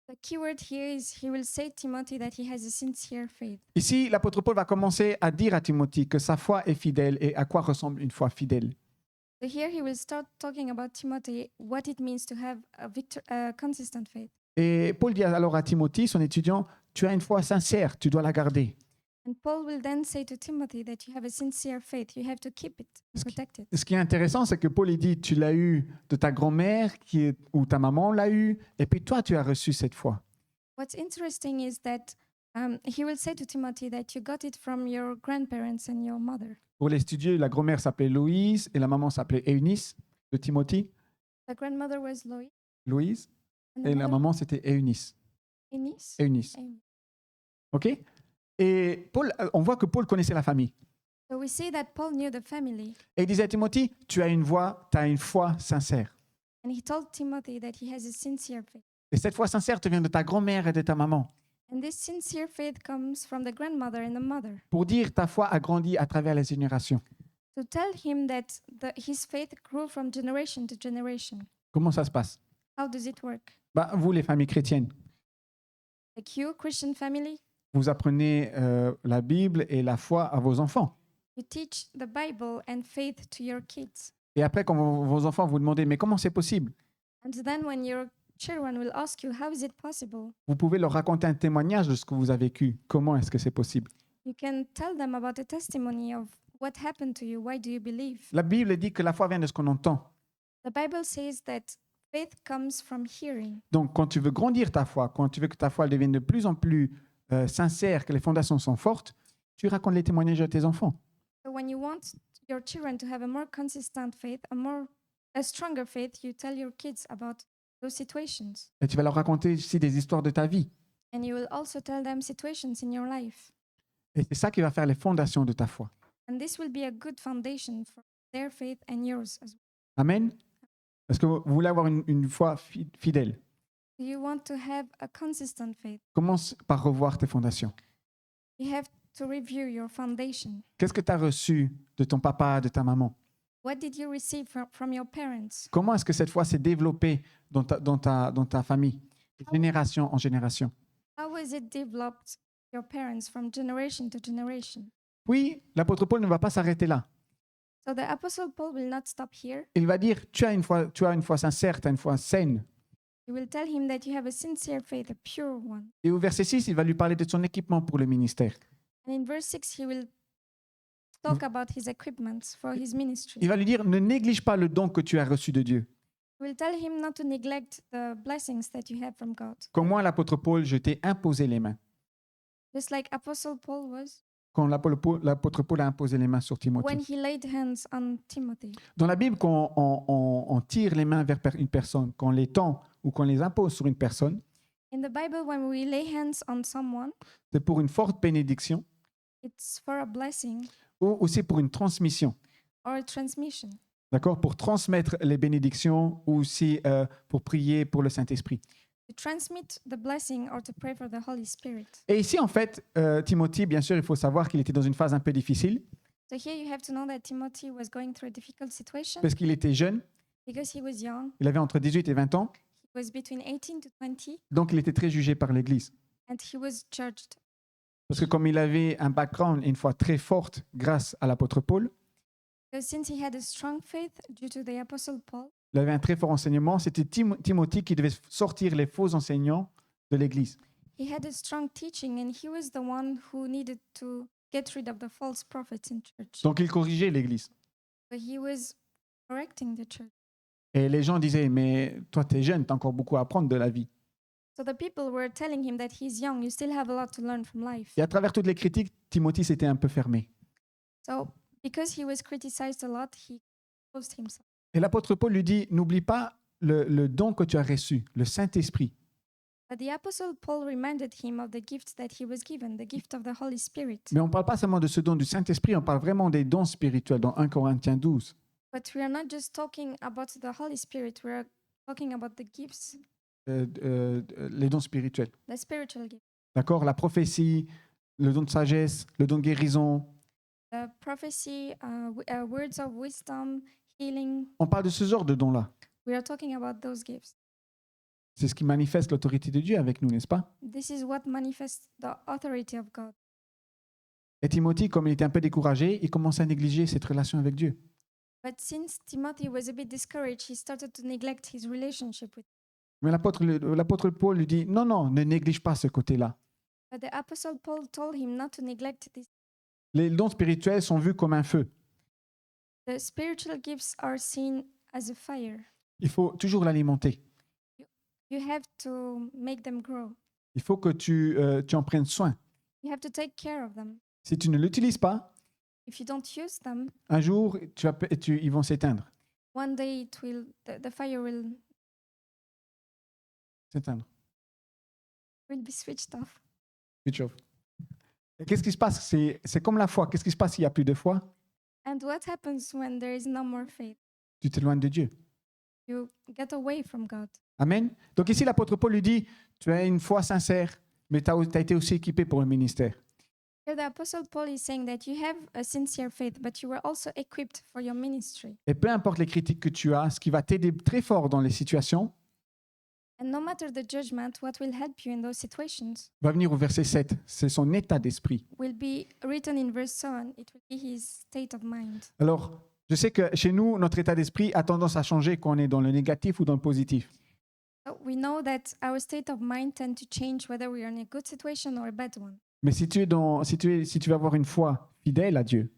the key word here is he will say to Timothy that he has a sincere faith. Ici, l'apôtre Paul va commencer à dire à Timothée que sa foi est fidèle et à quoi ressemble une foi fidèle. So here he will start talking about Timothy, what it means to have a consistent faith. Et Paul dit alors à Timothée, son étudiant, tu as une foi sincère, tu dois la garder. And Paul will then say to Timothy that you have a sincere faith. You have to keep it, protect it. Ce qui est intéressant, c'est que Paul il dit, tu l'as eu de ta grand-mère ou ta maman l'a eu, et puis toi, tu as reçu cette foi. What's interesting is that he will say to Timothy that you got it from your grandparents and your mother. Pour les studieux, la grand-mère s'appelait Loïse et la maman s'appelait Eunice de Timothée. The grandmother was Louise and the et la mother maman c'était Eunice. Eunice. Eunice. Amy. OK? Et Paul, on voit que Paul connaissait la famille. So we see that Paul knew the family, Et il disait à Timothée, tu as une foi sincère. and he told Timothy that he has a sincere faith. Et cette foi sincère te vient de ta grand-mère et de ta maman. And this sincere faith comes from the grandmother and the mother. Pour dire ta foi a grandi à travers les générations. To tell him that his faith grew from generation to generation. Comment ça se passe? How does it work? Vous, les familles chrétiennes, Like you, Christian family, vous apprenez la Bible et la foi à vos enfants. you teach the Bible and faith to your kids. Et après, quand vos enfants vous demandent, mais comment c'est possible? And then when your children will ask you, how is it possible? Vous pouvez leur raconter un témoignage de ce que vous avez vécu. Comment est-ce que c'est possible? You can tell them about a testimony of what happened to you. Why do you believe? La Bible dit que la foi vient de ce qu'on entend. The Bible says that faith comes from hearing. Donc, quand tu veux grandir ta foi, quand tu veux que ta foi devienne de plus en plus sincère, que les fondations sont fortes, tu racontes les témoignages à tes enfants. So when you want your children to have a more consistent faith, a stronger faith, you tell your kids about those situations. Et tu vas leur raconter aussi des histoires de ta vie. And you will also tell them situations in your life. Et c'est ça qui va faire les fondations de ta foi. And this will be a good foundation for their faith and yours as well. Amen. Est-ce que vous voulez avoir une foi fidèle? Do you want to have a consistent faith? Commence par revoir tes fondations. You have to review your foundation. Qu'est-ce que tu as reçu de ton papa, de ta maman? What did you receive from your parents? Comment est-ce que cette foi s'est développée dans ta famille, de génération en génération? How was it developed your parents from generation to generation? Oui, l'apôtre Paul ne va pas s'arrêter là. So the Apostle Paul will not stop here. Il va dire, tu as une foi sincère, tu as une foi saine. He will tell him that you have a sincere faith, a pure one. Et au verset 6, il va lui parler de son équipement pour le ministère. And in verse 6, he will talk about his equipment for his ministry. Il va lui dire, ne néglige pas le don que tu as reçu de Dieu. He will tell him not to neglect the blessings that you have from God. Comme moi, l'apôtre Paul, je t'ai imposé les mains. Just like Apostle Paul was Quand l'apôtre Paul a imposé les mains sur when Timothée. he laid hands on Timothy. Dans la Bible, quand on tire les mains vers une personne, quand on les tend ou qu'on les impose sur une personne, In the Bible, when we lay hands on someone, c'est pour une forte bénédiction it's for a blessing ou aussi pour une transmission. or a transmission. D'accord? Pour transmettre les bénédictions ou aussi pour prier pour le Saint-Esprit. To transmit the blessing or to pray for the Holy Spirit. Et ici, en fait, Timothée, bien sûr, il faut savoir qu'il était dans une phase un peu difficile So here you have to know that Timothy was going through a difficult situation parce qu'il était jeune, because he was young. il avait entre 18 et 20 ans, He was between 18 to 20 donc il était très jugé par l'Église. and he was judged. Parce que comme il avait un background et une foi très forte grâce à l'apôtre Paul, Because since he had a strong faith due to the Apostle Paul, il avait un très fort enseignement, c'était Timothée qui devait sortir les faux enseignants de l'Église. he had a strong teaching and he was the one who needed to get rid of the false prophets in church. Donc il corrigeait l'Église. So he was correcting the church. Et les gens disaient, mais toi, tu es jeune, tu as encore beaucoup à apprendre de la vie. So the people were telling him that he's young, you still have a lot to learn from life. Et à travers toutes les critiques, Timothée s'était un peu fermé. So because he was criticized a lot, he closed himself. Et l'apôtre Paul lui dit, n'oublie pas le don que tu as reçu, le Saint-Esprit. But the Apostle Paul reminded him of the gift that he was given, the gift of the Holy Spirit. Mais on ne parle pas seulement de ce don du Saint-Esprit, on parle vraiment des dons spirituels dans 1 Corinthiens 12. But we are not just talking about the Holy Spirit, we are talking about the gifts, Les dons spirituels. the spiritual gifts, D'accord? La prophétie, le don de sagesse, le don de guérison. the prophecy, words of wisdom, healing. On parle de ce genre de dons-là. We are talking about those gifts. C'est ce qui manifeste l'autorité de Dieu avec nous, n'est-ce pas? This is what manifests the authority of God. Et Timothée, comme il était un peu découragé, il commence à négliger cette relation avec Dieu. But since Timothy was a bit discouraged, he started to neglect his relationship with. Mais l'apôtre Paul lui dit, non, non, ne néglige pas ce côté-là. But the Apostle Paul told him not to neglect this. Les dons spirituels sont vus comme un feu. The spiritual gifts are seen as a fire. Il faut toujours l'alimenter. You have to make them grow. Il faut que tu en prennes soin. You have to take care of them. Si tu ne l'utilises pas, If you don't use them, un jour, ils vont s'éteindre. one day the fire will S'éteindre. be switched off. Switch off. Et qu'est-ce qui se passe? C'est comme la foi. Qu'est-ce qui se passe s'il n'y a plus de foi? And what happens when there is no more faith? Tu t'éloignes de Dieu. You get away from God. Amen. Donc ici, l'apôtre Paul lui dit, tu as une foi sincère, mais tu as été aussi équipé pour le ministère. Here the Apostle Paul is saying that you have a sincere faith, but you were also equipped for your ministry. Et peu importe les critiques que tu as, ce qui va t'aider très fort dans les situations And no matter the judgment, what will help you in those situations va venir au verset 7. C'est son état d'esprit. will be written in verse 7. It will be his state of mind. Alors, je sais que chez nous, notre état d'esprit a tendance à changer quand on est dans le négatif ou dans le positif. So we know that our state of mind tend to change whether we are in a good situation or a bad one. Mais si tu veux avoir une foi fidèle à Dieu,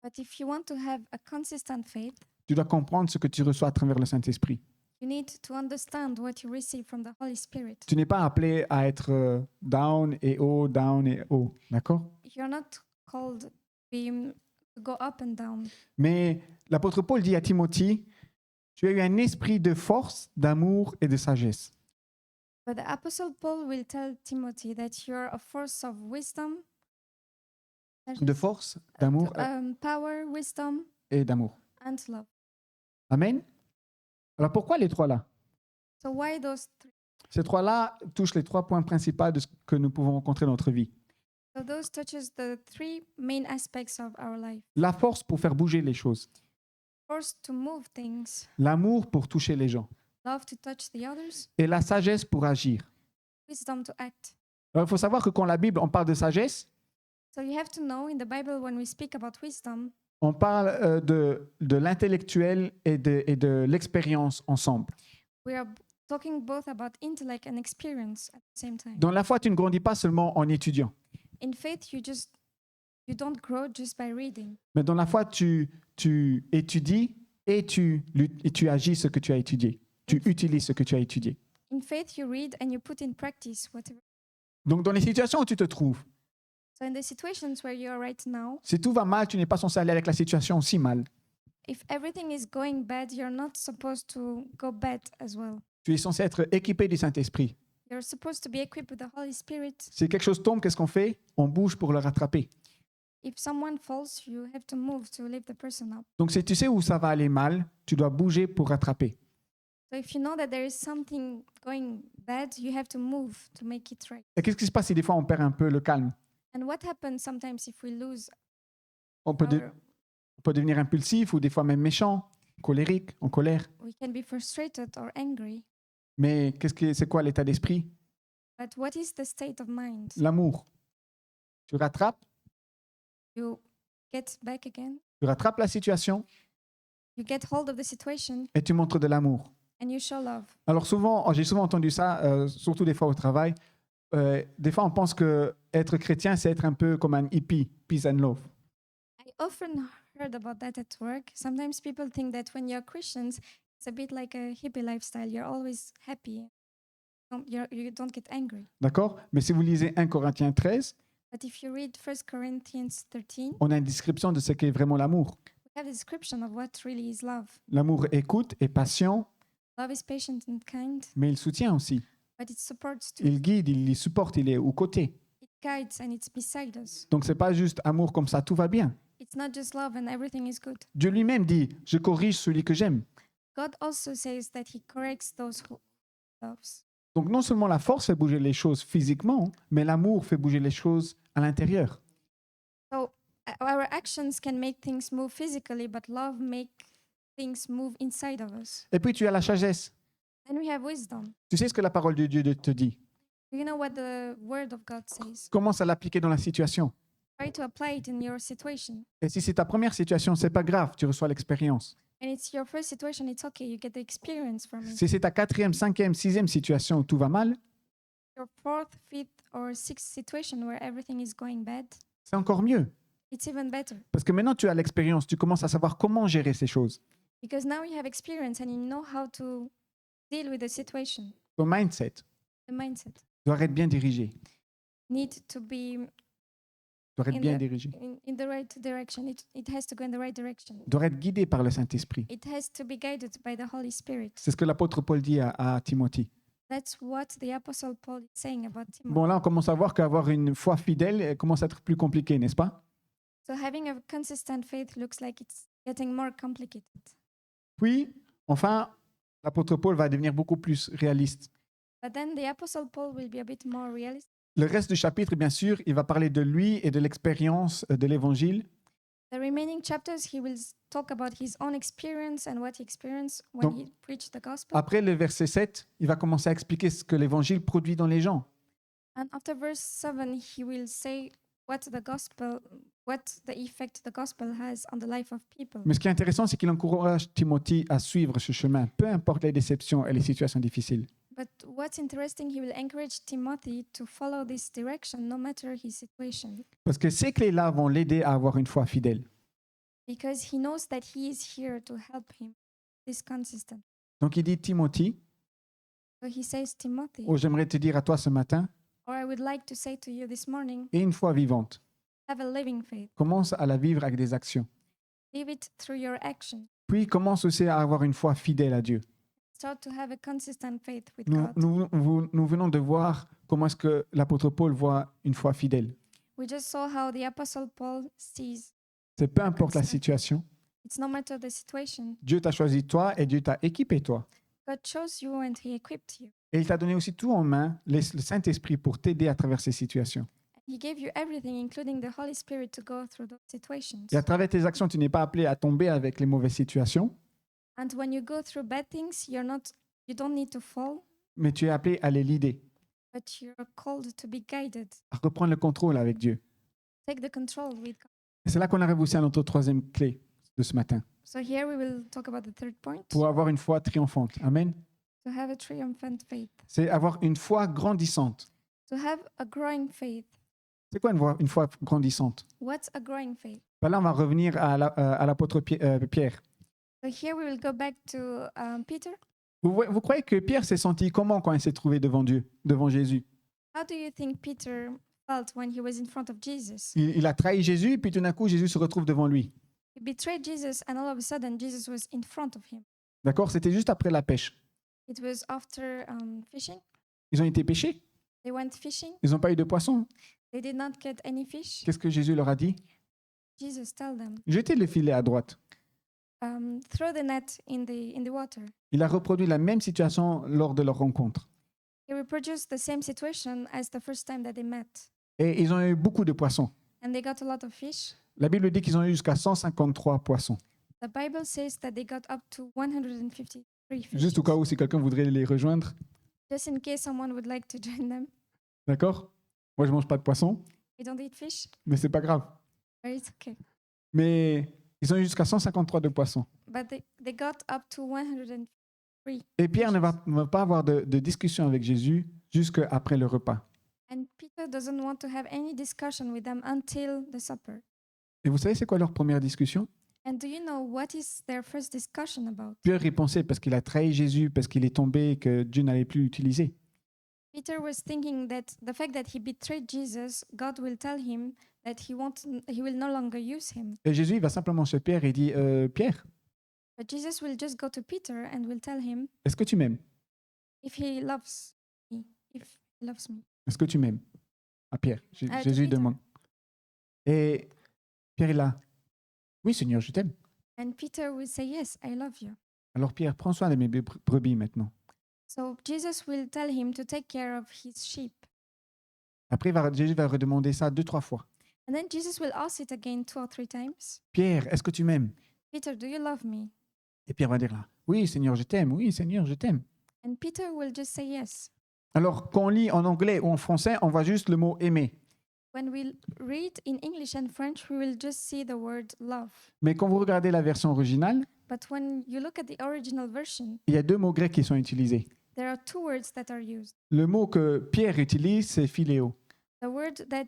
But if you want to have a consistent faith, tu dois comprendre ce que tu reçois à travers le Saint-Esprit. you need to understand what you receive from the Holy Spirit. Tu n'es pas appelé à être down et haut, d'accord? You're not called to go up and down. Mais l'apôtre Paul dit à Timothée, tu as eu un esprit de force, d'amour et de sagesse. But the Apostle Paul will tell Timothy that you're a force of wisdom, De force, d'amour power, wisdom, et d'amour. and love. Amen. Alors pourquoi les trois là? So why those three? Ces trois-là touchent les 3 points principaux de ce que nous pouvons rencontrer dans notre vie. So those touches the three main aspects of our life. La force pour faire bouger les choses. Force to move things, L'amour pour toucher les gens. love to touch the others, Et la sagesse pour agir. wisdom to act. Alors, il faut savoir que quand la Bible, on parle de sagesse, So you have to know in the Bible when we speak about wisdom, on parle de l'intellectuel et de l'expérience ensemble. we are talking both about intellect and experience at the same time. Dans la foi, tu ne grandis pas seulement en étudiant. In faith, you don't grow just by reading. Mais dans la foi, tu étudies et tu agis ce que tu as étudié. Tu utilises ce que tu as étudié. In faith, you read and you put in practice whatever. Donc, dans les situations où tu te trouves, So in the situations where you are right now, si tout va mal, tu n'es pas censé aller avec la situation aussi mal. if everything is going bad, you're not supposed to go bad as well. Tu es censé être équipé du Saint-Esprit. You're supposed to be equipped with the Holy Spirit. Si quelque chose tombe, qu'est-ce qu'on fait? On bouge pour le rattraper. If someone falls, you have to move to lift the person up. Donc, si tu sais où ça va aller mal, tu dois bouger pour rattraper. So if you know that there is something going bad, you have to move to make it right. Et qu'est-ce qui se passe si des fois on perd un peu le calme? And what happens sometimes if we lose On peut, our, on peut devenir impulsif ou des fois même méchant, colérique, en colère. we can be frustrated or angry. Mais c'est quoi l'état d'esprit? But what is the state of mind? L'amour. Tu rattrapes, You get back again, tu rattrapes la situation you get hold of the situation, et tu montres de l'amour. and you show love. Alors j'ai souvent entendu ça, surtout des fois au travail. Des fois, on pense que être chrétien, c'est être un peu comme un hippie, peace and love. I often heard about that at work. Sometimes people think that when you're Christians, it's a bit like a hippie lifestyle. You're always happy. You don't get angry. D'accord? Mais si vous lisez 1 Corinthiens 13, But if you read 1 Corinthians 13, on a une description de ce qu'est vraiment l'amour. we have a description of what really is love. L'amour écoute, est patient, Love is patient and kind, mais il soutient aussi. but it supports too. Il guide, il les supporte, il est aux côtés. It guides and it's beside us. Donc, c'est pas juste amour comme ça, tout va bien. It's not just love and everything is good. Dieu lui-même dit, je corrige celui que j'aime. God also says that he corrects those who loves. Donc, non seulement la force fait bouger les choses physiquement, mais l'amour fait bouger les choses à l'intérieur. So our actions can make things move physically, but love make things move inside of us. Et puis, tu as la sagesse. Then we have wisdom. Tu sais ce que la parole de Dieu te dit. Do you know what the word of God says? Commence à l'appliquer dans la situation. Try to apply it in your situation. Et si c'est ta première situation, c'est pas grave, tu reçois l'expérience. And it's your first situation, it's okay, you get the experience from it. Si c'est ta 4e, 5e, 6e situation où tout va mal, Your fourth, fifth, or sixth situation where everything is going bad, c'est encore mieux. it's even better. Parce que maintenant, tu as l'expérience, tu commences à savoir comment gérer ces choses. Because now you have experience and you know how to deal with the situation. Ton mindset The mindset doit être bien dirigé. need to be Doit être In bien the- dirigé. in the right direction. It has to go in the right direction. Doit être guidé par le Saint-Esprit. It has to be guided by the Holy Spirit. C'est ce que l'apôtre Paul dit à Timothée. That's what the Apostle Paul is saying about Timothy. Bon, là, on commence à voir qu'avoir une foi fidèle commence à être plus compliqué, n'est-ce pas? So having a consistent faith looks like it's getting more complicated. Puis, enfin, l'apôtre Paul va devenir beaucoup plus réaliste. But then the Apostle Paul will be a bit more realistic. Le reste du chapitre, bien sûr, il va parler de lui et de l'expérience de l'évangile. The remaining chapters, he will talk about his own experience and what he experienced when Donc, he preached the gospel. Après le verset 7, il va commencer à expliquer ce que l'évangile produit dans les gens. And after verse 7, he will say what the effect the gospel has on the life of people. Mais ce qui est intéressant, c'est qu'il encourage Timothée à suivre ce chemin, peu importe les déceptions et les situations difficiles. But what's interesting, he will encourage Timothy to follow this direction no matter his situation, Parce que ces clés-là vont l'aider à avoir une foi fidèle. because he knows that he is here to help him. This consistent. Donc il dit, Timothée, So he says, Timothy, j'aimerais te dire à toi ce matin, or I would like to say to you this morning, aie une foi vivante. have a living faith. Commence à la vivre avec des actions. Live it through your action. Puis commence aussi à avoir une foi fidèle à Dieu. Start to have a consistent faith with Nous, God. nous venons de voir comment est-ce que l'apôtre Paul voit une foi fidèle. We just saw how the Apostle Paul sees. C'est peu importe la situation. It's no matter the situation. Dieu t'a choisi toi et Dieu t'a équipé toi. God chose you and he equipped you. Et il t'a donné aussi tout en main, le Saint-Esprit, pour t'aider à travers ces situations. He gave you everything, including the Holy Spirit, to go through those situations. Et à travers tes actions, tu n'es pas appelé à tomber avec les mauvaises situations, And when you go through bad things, you don't need to fall, mais tu es appelé à les leader, but you're called to be guided. à reprendre le contrôle avec Dieu. Take the control with God. Et c'est là qu'on arrive aussi à notre troisième clé de ce matin, So here we will talk about the third point. pour avoir une foi triomphante. Amen. To have a triumphant faith. C'est avoir une foi grandissante. To have a growing faith. C'est quoi une foi grandissante? What's a growing faith? Ben là, on va revenir à l'apôtre Pierre. So here we will go back to Peter. Vous croyez que Pierre s'est senti comment quand il s'est trouvé devant Dieu, devant Jésus? How do you think Peter felt when he was in front of Jesus? Il a trahi Jésus, puis tout d'un coup, Jésus se retrouve devant lui. He betrayed Jesus, and all of a sudden, Jesus was in front of him. D'accord? C'était juste après la pêche. It was after fishing. Ils ont été pêchés. They went fishing. Ils n'ont pas eu de poisson. They did not get any fish. Qu'est-ce que Jésus leur a dit? Jesus told them, Jetez le filet à droite. throw the net in the water. Il a reproduit la même situation lors de leur rencontre. He reproduced the same situation as the first time that they met. Et ils ont eu beaucoup de poissons. And they got a lot of fish. La Bible dit qu'ils ont eu jusqu'à 153 poissons. The Bible says that they got up to 153 fish. Juste au cas où si quelqu'un voudrait les rejoindre. Just in case someone would like to join them. D'accord? Moi, je mange pas de poisson, We don't eat fish, mais c'est pas grave. but it's okay. Mais ils ont eu jusqu'à 153 de poissons. But they got up to 103. Et Pierre ne va pas avoir de discussion avec Jésus jusqu'après le repas. And Peter doesn't want to have any discussion with them until the supper. Et vous savez c'est quoi leur première discussion? And do you know what is their first discussion about? Pierre y pensait parce qu'il a trahi Jésus, parce qu'il est tombé et que Dieu n'allait plus l'utiliser. Peter was thinking that the fact that he betrayed Jesus, God will tell him that he will no longer use him. Et Jésus il va simplement chez Pierre et dit Pierre, But Jesus will just go to Peter and will tell him est-ce que tu m'aimes? if he loves me, if he loves me. Est-ce que tu m'aimes? À Pierre. To Jésus Peter. demande. Et Pierre est là. Oui, Seigneur, je t'aime. And Peter will say, yes, I love you. Alors Pierre, prends soin de mes brebis maintenant. So Jesus will tell him to take care of his sheep. Après, Jésus va redemander ça 2-3 fois. And then Jesus will ask it again 2 or 3 times. Pierre, est-ce que tu m'aimes? Peter, do you love me? Et Pierre va dire là, oui, Seigneur, je t'aime. Oui, Seigneur, je t'aime. And Peter will just say yes. Alors, quand on lit en anglais ou en français, on voit juste le mot aimer. When we read in English and French, we will just see the word love. Mais quand vous regardez la version originale, But when you look at the original version, il y a 2 mots grecs qui sont utilisés. there are 2 words that are used. Le mot que Pierre utilise, c'est philéo. The word that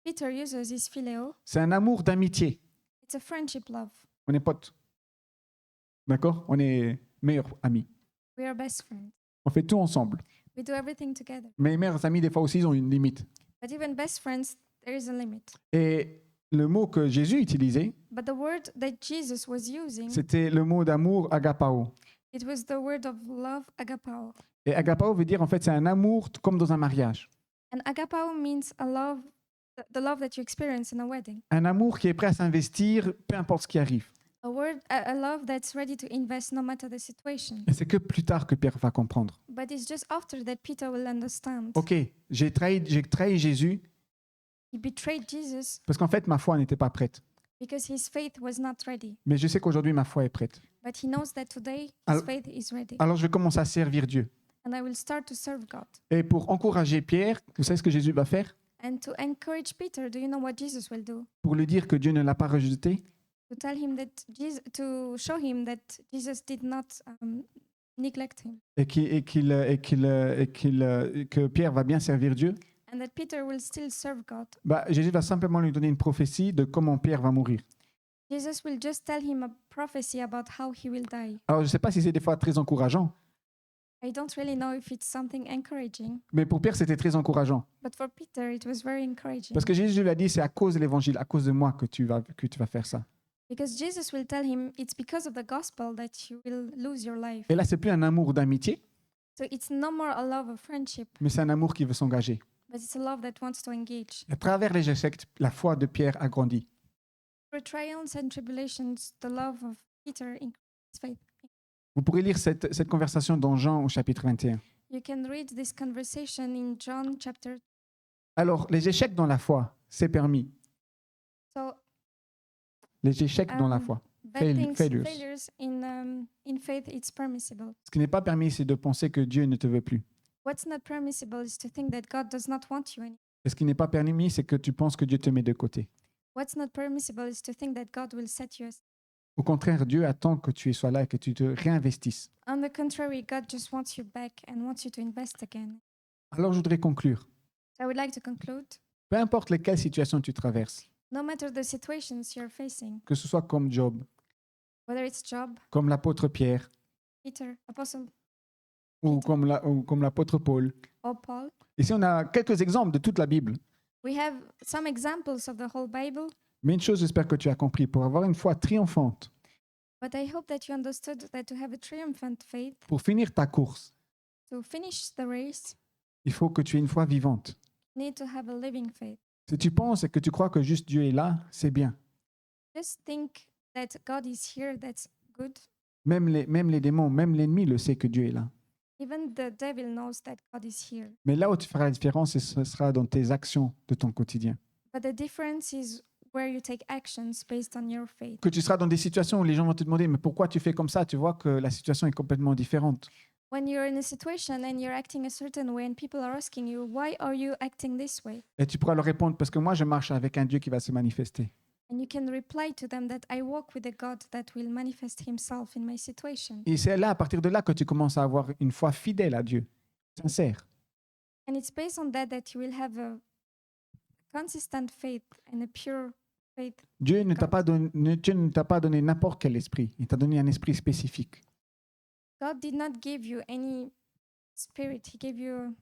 Peter uses is phileo. C'est un amour d'amitié. It's a friendship love. On est potes. D'accord? On est meilleurs amis. We are best friends. On fait tout ensemble. We do everything together. Mais les meilleurs amis, des fois aussi, ils ont une limite. But even best friends, there is a limit. Et le mot que Jésus utilisait, But the word that Jesus was using, c'était le mot d'amour agapao. it was the word of love, agapao. Et agapao veut dire, en fait, c'est un amour comme dans un mariage. And agapao means a love, the love that you experience in a wedding. Un amour qui est prêt à s'investir, peu importe ce qui arrive. a love that's ready to invest no matter the situation. Et c'est que plus tard que Pierre va comprendre. But it's just after that Peter will understand. Ok, j'ai trahi Jésus He betrayed Jesus parce qu'en fait, ma foi n'était pas prête. because his faith was not ready. Mais je sais qu'aujourd'hui, ma foi est prête. But he knows that today his Alors- faith is ready. Alors, je vais commencer à servir Dieu. And I will start to serve God. Et pour encourager Pierre, vous savez ce que Jésus va faire? And to encourage Peter, do you know what Jesus will do? Pour lui dire que Dieu ne l'a pas rejeté, To tell him that to show him that Jesus did not neglect him, que Pierre va bien servir Dieu. and that Peter will still serve God. Jésus va simplement lui donner une prophétie de comment Pierre va mourir. Jesus will just tell him a prophecy about how he will die. Alors, je ne sais pas si c'est des fois très encourageant, I don't really know if it's something encouraging, mais pour Pierre, c'était très encourageant. but for Peter it was very encouraging. Parce que Jésus lui a dit, c'est à cause de l'évangile, à cause de moi que tu vas faire ça. Because Jesus will tell him it's because of the gospel that you will lose your life. Et là, c'est plus un amour d'amitié, So it's no more a love of friendship, mais c'est un amour qui veut s'engager. but it's a love that wants to engage. À travers les échecs, la foi de Pierre a grandi. Through trials and tribulations, the love of Peter increased faith. Vous pourrez lire cette conversation dans Jean au chapitre 21. You can read this conversation in John chapter. Alors, les échecs dans la foi, c'est permis. So Les échecs dans la Um, foi. bad failures. failures in faith, it's permissible. Ce qui n'est pas permis, c'est de penser que Dieu ne te veut plus. What's not permissible is to think that God does not want you anymore. Et ce qui n'est pas permis, c'est que tu penses que Dieu te met de côté. What's not permissible is to think that God will set you aside. Au contraire, Dieu attend que tu sois là et que tu te réinvestisses. On the contrary, God just wants you back and wants you to invest again. Alors, je voudrais conclure. So I would like to conclude. Peu importe lesquelles situations tu traverses, No matter the situations you're facing, que ce soit comme Job, whether it's Job, comme l'apôtre Pierre Peter, Apostle, ou comme l'apôtre Paul. or Paul, Ici, on a quelques exemples de toute la Bible. we have some examples of the whole Bible. Mais une chose, j'espère que tu as compris, pour avoir une foi triomphante, But I hope that you understood that to have a triumphant faith, pour finir ta course, to finish the race, il faut que tu aies une foi vivante. you need to have a living faith. Si tu penses et que tu crois que juste Dieu est là, c'est bien. Just think that God is here, that's good. Même les démons, même l'ennemi le sait que Dieu est là. Even the devil knows that God is here. Mais là où tu feras la différence, ce sera dans tes actions de ton quotidien. But the difference is where you take actions based on your faith. Que tu seras dans des situations où les gens vont te demander, mais pourquoi tu fais comme ça? Tu vois que la situation est complètement différente. When you're in a situation and you're acting a certain way and people are asking you, why are you acting this way? Et tu pourras leur répondre, parce que moi, je marche avec un Dieu qui va se manifester. And you can reply to them that I walk with a God that will manifest himself in my situation. Et c'est là, à partir de là, que tu commences à avoir une foi fidèle à Dieu, sincère. And it's based on that that you will have a consistent faith and a pure faith. Dieu ne t'a pas donné n'importe quel esprit. Il t'a donné un esprit spécifique. God did not give you any spirit. He gave you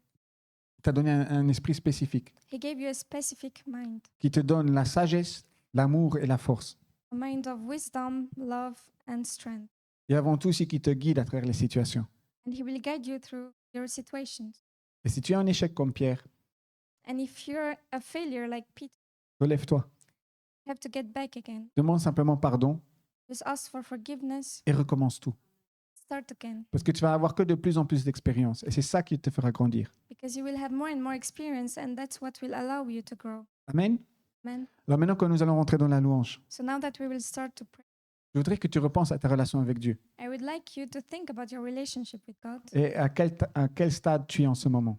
Il t'a donné un esprit spécifique a specific mind, qui te donne la sagesse, l'amour et la force. a mind of wisdom, love, and strength. Et avant tout, aussi qui te guide à travers les situations. And he will guide you through your situations. Et si tu es un échec comme Pierre, And if you're a failure like Peter, relève-toi. you have to get back again. Demande simplement pardon Just ask for forgiveness, et recommence tout. start again. Parce que tu vas avoir que de plus en plus d'expérience. Et c'est ça qui te fera grandir. Because you will have more and more experience, and that's what will allow you to grow. Amen. Amen. Alors maintenant que nous allons rentrer dans la louange, So now that we will start to pray, je voudrais que tu repenses à ta relation avec Dieu I would like you to think about your relationship with God et à quel stade tu es en ce moment.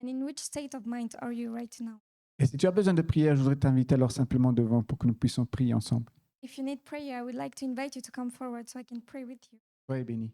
and in which state of mind are you right now. Et si tu as besoin de prière, je voudrais t'inviter alors simplement devant pour que nous puissions prier ensemble. If you need prayer, I would like to invite you to come forward so I can pray with you. Soyez bénis.